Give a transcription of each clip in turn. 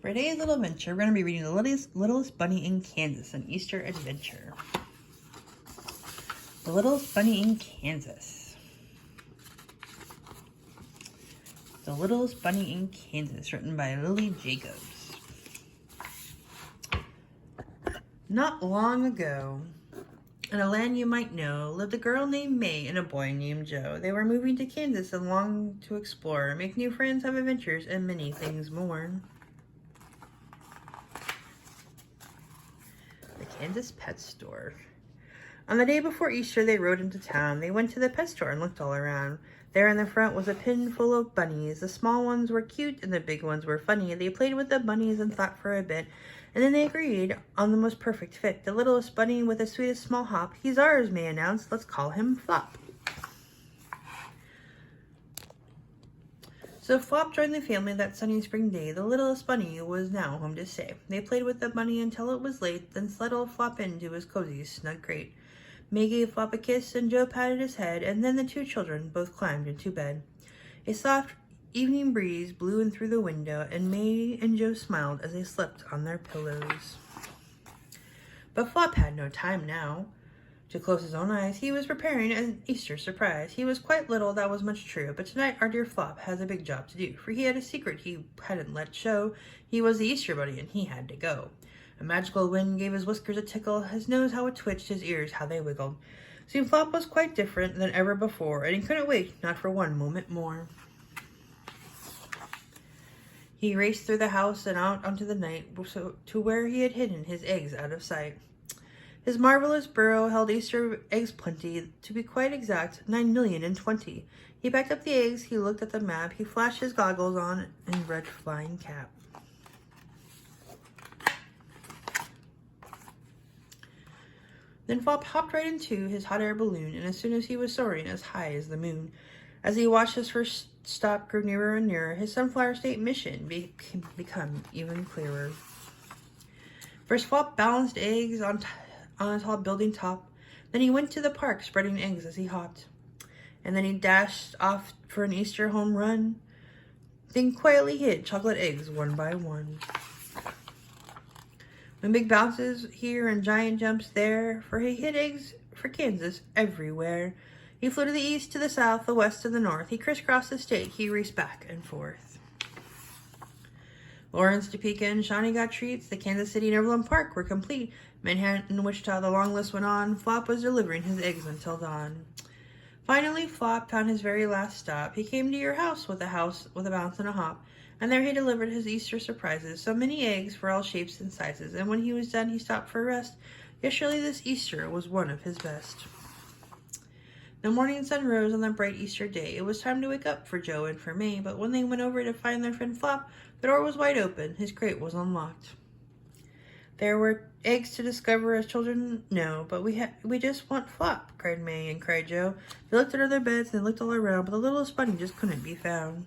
For today's little adventure, we're going to be reading The Littlest Bunny in Kansas, an Easter adventure. The Littlest Bunny in Kansas. The Littlest Bunny in Kansas, written by Lily Jacobs. Not long ago, in a land you might know, lived a girl named May and a boy named Joe. They were moving to Kansas and longed to explore, make new friends, have adventures, and many things more. The Kansas Pet Store. On the day before Easter, they rode into town. They went to the pet store and looked all around. There in the front was a pen full of bunnies. The small ones were cute and the big ones were funny. They played with the bunnies and thought for a bit, and then they agreed on the most perfect fit. The littlest bunny with the sweetest small hop. He's ours, May announced. Let's call him Flop. So Flop joined the family that sunny spring day. The littlest bunny was now home to stay. They played with the bunny until it was late, then settled Flop into his cozy, snug crate. May gave Flop a kiss and Joe patted his head, and then the two children both climbed into bed. A soft evening breeze blew in through the window, and May and Joe smiled as they slept on their pillows. But Flop had no time now to close his own eyes. He was preparing an Easter surprise. He was quite little, that was much true, but tonight our dear Flop has a big job to do, for he had a secret he hadn't let show. He was the Easter bunny, and he had to go. A magical wind gave his whiskers a tickle, his nose how it twitched, his ears how they wiggled. Soon Flop was quite different than ever before, and he couldn't wait, not for one moment more. He raced through the house and out onto the night to where he had hidden his eggs out of sight. His marvelous burrow held Easter eggs plenty, to be quite exact, 9,020,000. He packed up the eggs, he looked at the map, he flashed his goggles on and red flying cap. Then Flop hopped right into his hot air balloon, and as soon as he was soaring as high as the moon, as he watched his first stop grow nearer and nearer, his Sunflower State mission become even clearer. First, Flop balanced eggs on a tall building top. Then he went to the park, spreading eggs as he hopped. And then he dashed off for an Easter home run, then quietly hid chocolate eggs one by one. When big bounces here and giant jumps there, for he hid eggs for Kansas everywhere. He flew to the east, to the south, the west, to the north. He crisscrossed the state, he raced back and forth. Lawrence, Topeka, and Shawnee got treats. The Kansas City and Overland Park were complete. Manhattan and Wichita, the long list went on. Flop was delivering his eggs until dawn. Finally, Flop found his very last stop. He came to your house with a bounce and a hop. And there he delivered his Easter surprises. So many eggs for all shapes and sizes. And when he was done, he stopped for a rest. Yes, surely this Easter was one of his best. The morning sun rose on the bright Easter day. It was time to wake up for Joe and for May, but when they went over to find their friend Flop, the door was wide open. His crate was unlocked. There were eggs to discover, as children know, but we just want Flop, cried May and cried Joe. They looked under their beds and they looked all around, but the littlest bunny just couldn't be found.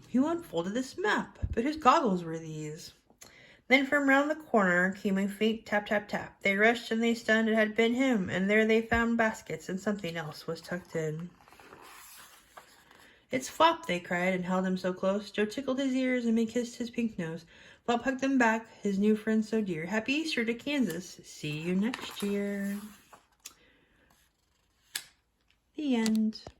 He unfolded this map, but whose goggles were these? Then from round the corner came a faint tap, tap, tap. They rushed and they stunned, it had been him, and there they found baskets and something else was tucked in. It's Flop, they cried and held him so close. Joe tickled his ears and May kissed his pink nose. Flop hugged them back, his new friend so dear. Happy Easter to Kansas. See you next year. The end.